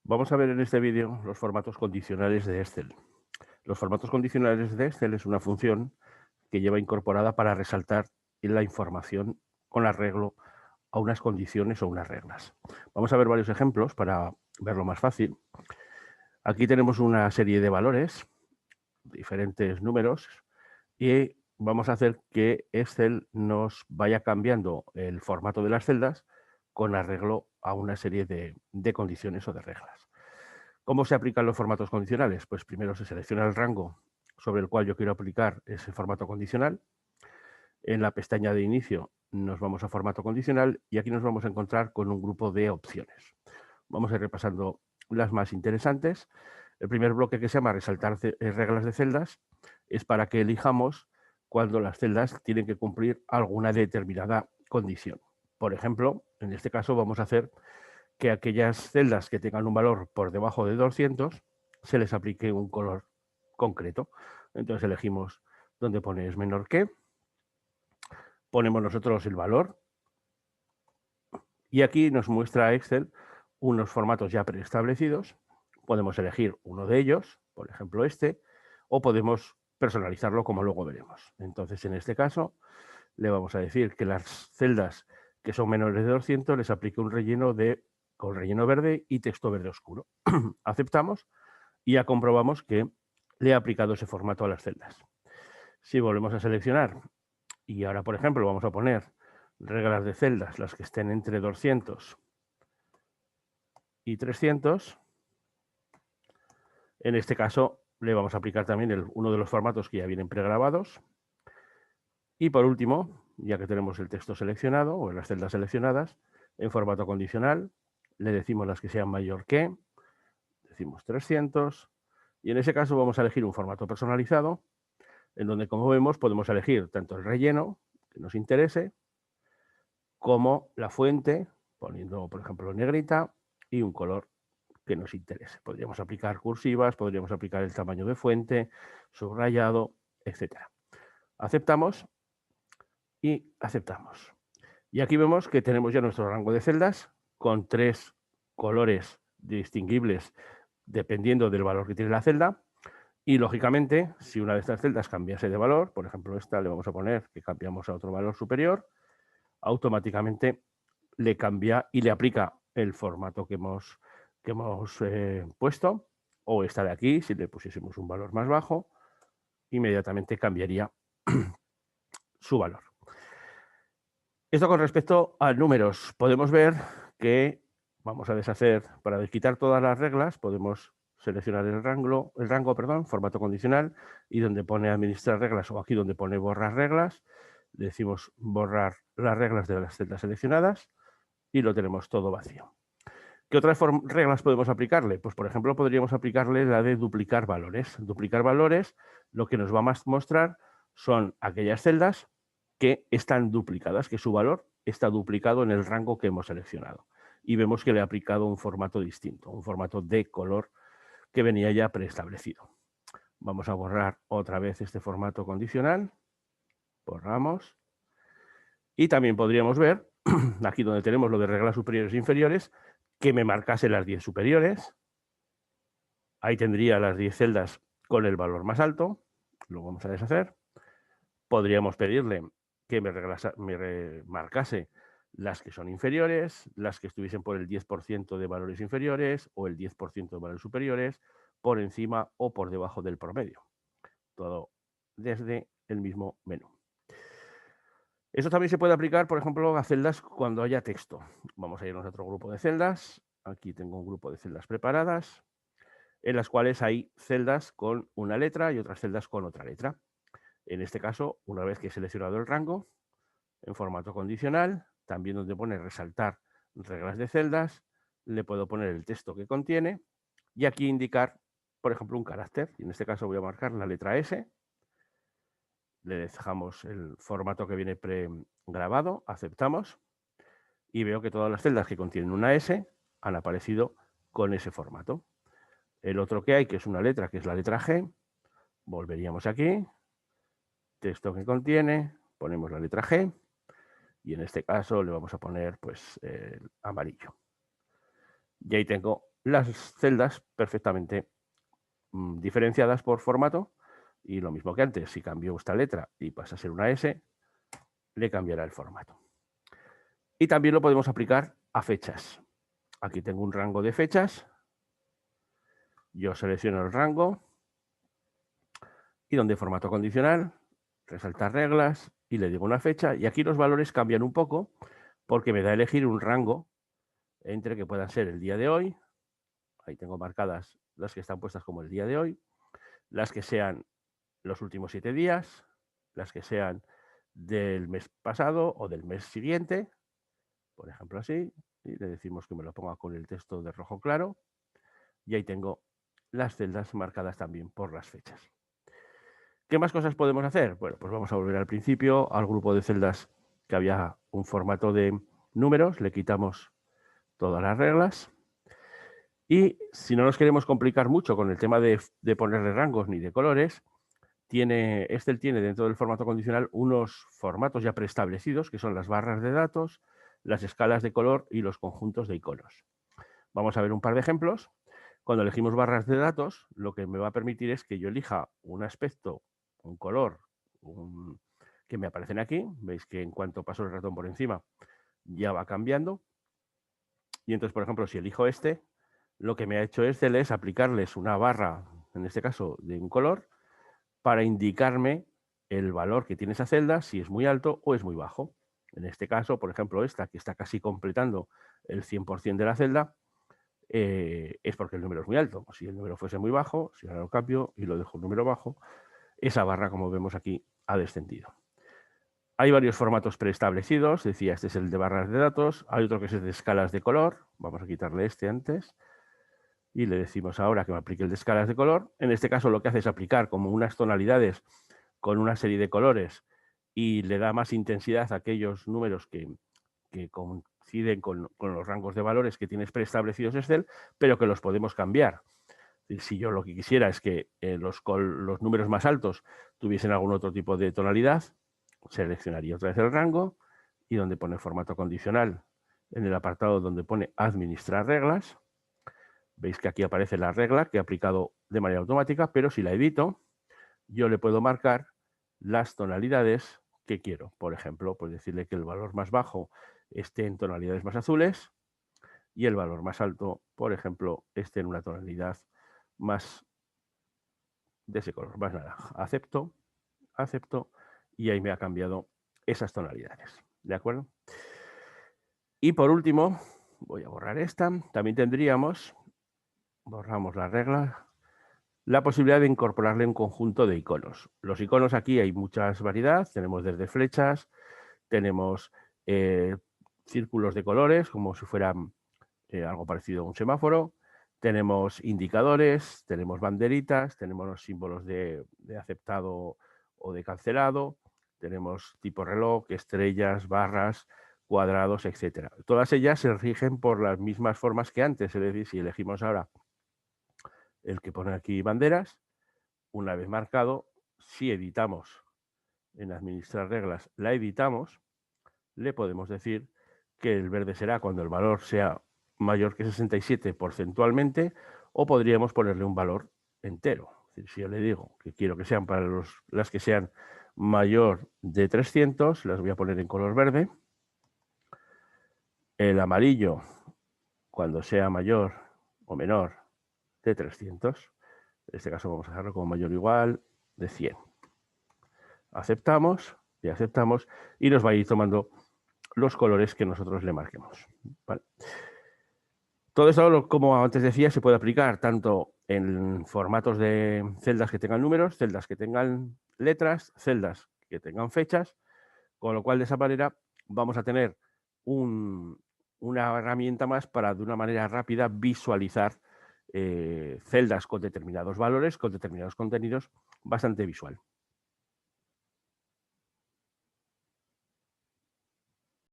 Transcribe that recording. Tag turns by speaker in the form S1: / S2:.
S1: Vamos a ver en este vídeo los formatos condicionales de Excel. Los formatos condicionales de Excel es una función que lleva incorporada para resaltar la información con arreglo a unas condiciones o unas reglas. Vamos a ver varios ejemplos para verlo más fácil. Aquí tenemos una serie de valores, diferentes números, y vamos a hacer que Excel nos vaya cambiando el formato de las celdas con arreglo a una serie de condiciones o de reglas. ¿Cómo se aplican los formatos condicionales? Pues primero se selecciona el rango sobre el cual yo quiero aplicar ese formato condicional. En la pestaña de inicio nos vamos a formato condicional y aquí nos vamos a encontrar con un grupo de opciones. Vamos a ir repasando las más interesantes. El primer bloque, que se llama resaltar reglas de celdas, es para que elijamos cuando las celdas tienen que cumplir alguna determinada condición. Por ejemplo, en este caso vamos a hacer que aquellas celdas que tengan un valor por debajo de 200 se les aplique un color concreto. Entonces elegimos donde pone es menor que, ponemos nosotros el valor y aquí nos muestra Excel unos formatos ya preestablecidos. Podemos elegir uno de ellos, por ejemplo este, o podemos personalizarlo como luego veremos. Entonces, en este caso, le vamos a decir que las celdas que son menores de 200 les aplique un relleno con relleno verde y texto verde oscuro. Aceptamos y ya comprobamos que le he aplicado ese formato a las celdas. Si volvemos a seleccionar y ahora, por ejemplo, vamos a poner reglas de celdas, las que estén entre 200 y 300, en este caso le vamos a aplicar también uno de los formatos que ya vienen pregrabados. Y por último, ya que tenemos el texto seleccionado o las celdas seleccionadas, en formato condicional, le decimos las que sean mayor que, decimos 300, y en ese caso vamos a elegir un formato personalizado, en donde, como vemos, podemos elegir tanto el relleno, que nos interese, como la fuente, poniendo, por ejemplo, negrita, y un color que nos interese. Podríamos aplicar cursivas, podríamos aplicar el tamaño de fuente, subrayado, etcétera. Aceptamos y aceptamos. Y aquí vemos que tenemos ya nuestro rango de celdas con 3 colores distinguibles dependiendo del valor que tiene la celda. Y lógicamente, si una de estas celdas cambiase de valor, por ejemplo esta le vamos a poner que cambiamos a otro valor superior, automáticamente le cambia y le aplica el formato que hemos puesto, o esta de aquí, si le pusiésemos un valor más bajo, inmediatamente cambiaría su valor. Esto con respecto a números. Podemos ver que vamos a deshacer, para quitar todas las reglas, podemos seleccionar el rango, formato condicional, y donde pone administrar reglas, o aquí donde pone borrar reglas, le decimos borrar las reglas de las celdas seleccionadas y lo tenemos todo vacío. ¿Qué otras reglas podemos aplicarle? Pues, por ejemplo, podríamos aplicarle la de duplicar valores. Duplicar valores, lo que nos va a mostrar son aquellas celdas que están duplicadas, que su valor está duplicado en el rango que hemos seleccionado. Y vemos que le he aplicado un formato distinto, un formato de color que venía ya preestablecido. Vamos a borrar otra vez este formato condicional. Borramos. Y también podríamos ver, aquí donde tenemos lo de reglas superiores e inferiores, que me marcase las 10 superiores. Ahí tendría las 10 celdas con el valor más alto. Lo vamos a deshacer. Podríamos pedirle que me marcase las que son inferiores, las que estuviesen por el 10% de valores inferiores o el 10% de valores superiores, por encima o por debajo del promedio. Todo desde el mismo menú. Eso también se puede aplicar, por ejemplo, a celdas cuando haya texto. Vamos a irnos a otro grupo de celdas. Aquí tengo un grupo de celdas preparadas, en las cuales hay celdas con una letra y otras celdas con otra letra. En este caso, una vez que he seleccionado el rango, en formato condicional, también donde pone resaltar reglas de celdas, le puedo poner el texto que contiene y aquí indicar, por ejemplo, un carácter. Y en este caso voy a marcar la letra S. Le dejamos el formato que viene pregrabado, aceptamos y veo que todas las celdas que contienen una S han aparecido con ese formato. El otro que hay, que es una letra, que es la letra G, volveríamos aquí, texto que contiene, ponemos la letra G y en este caso le vamos a poner pues el amarillo. Y ahí tengo las celdas perfectamente diferenciadas por formato, y lo mismo que antes, si cambio esta letra y pasa a ser una S, le cambiará el formato. Y también lo podemos aplicar a fechas. Aquí tengo un rango de fechas, yo selecciono el rango y donde formato condicional, resaltar reglas y le digo una fecha, y aquí los valores cambian un poco porque me da a elegir un rango entre que puedan ser el día de hoy, ahí tengo marcadas las que están puestas como el día de hoy, las que sean los últimos 7 días, las que sean del mes pasado o del mes siguiente, por ejemplo así, y le decimos que me lo ponga con el texto de rojo claro, y ahí tengo las celdas marcadas también por las fechas. ¿Qué más cosas podemos hacer? Bueno, pues vamos a volver al principio, al grupo de celdas que había un formato de números, le quitamos todas las reglas. Y si no nos queremos complicar mucho con el tema de ponerle rangos ni de colores, Excel tiene dentro del formato condicional unos formatos ya preestablecidos, que son las barras de datos, las escalas de color y los conjuntos de iconos. Vamos a ver un par de ejemplos. Cuando elegimos barras de datos, lo que me va a permitir es que yo elija un aspecto, un color, que me aparecen aquí. Veis que en cuanto paso el ratón por encima, ya va cambiando. Y entonces, por ejemplo, si elijo este, lo que me ha hecho Excel es aplicarles una barra, en este caso de un color, para indicarme el valor que tiene esa celda, si es muy alto o es muy bajo. En este caso, por ejemplo, esta que está casi completando el 100% de la celda, es porque el número es muy alto. Si el número fuese muy bajo, si ahora lo cambio y lo dejo un número bajo, esa barra, como vemos aquí, ha descendido. Hay varios formatos preestablecidos, decía, este es el de barras de datos, hay otro que es el de escalas de color, vamos a quitarle este antes, y le decimos ahora que me aplique el de escalas de color. En este caso lo que hace es aplicar como unas tonalidades con una serie de colores y le da más intensidad a aquellos números que coinciden con los rangos de valores que tienes preestablecidos Excel, pero que los podemos cambiar. Si yo lo que quisiera es que los números más altos tuviesen algún otro tipo de tonalidad, seleccionaría otra vez el rango y donde pone formato condicional, en el apartado donde pone administrar reglas, veis que aquí aparece la regla que he aplicado de manera automática, pero si la edito, yo le puedo marcar las tonalidades que quiero. Por ejemplo, pues decirle que el valor más bajo esté en tonalidades más azules y el valor más alto, por ejemplo, esté en una tonalidad más de ese color, más naranja. Acepto, acepto, y ahí me ha cambiado esas tonalidades. ¿De acuerdo? Y por último, voy a borrar esta. También tendríamos, borramos la regla, la posibilidad de incorporarle un conjunto de iconos. Los iconos aquí hay muchas variedades, tenemos desde flechas, tenemos círculos de colores, como si fueran algo parecido a un semáforo, tenemos indicadores, tenemos banderitas, tenemos los símbolos de aceptado o de cancelado, tenemos tipo reloj, estrellas, barras, cuadrados, etcétera. Todas ellas se rigen por las mismas formas que antes, es decir, si elegimos ahora el que pone aquí banderas, una vez marcado, si editamos en administrar reglas, la editamos, le podemos decir que el verde será cuando el valor sea mayor que 67 porcentualmente, o podríamos ponerle un valor entero. Es decir, si yo le digo que quiero que sean para las que sean mayor de 300, las voy a poner en color verde. El amarillo, cuando sea mayor o menor de 300. En este caso vamos a dejarlo como mayor o igual de 100. Aceptamos y aceptamos y nos va a ir tomando los colores que nosotros le marquemos. ¿Vale? Todo esto, como antes decía, se puede aplicar tanto en formatos de celdas que tengan números, celdas que tengan letras, celdas que tengan fechas, con lo cual de esa manera vamos a tener una herramienta más para de una manera rápida visualizar celdas con determinados valores, con determinados contenidos, bastante visual.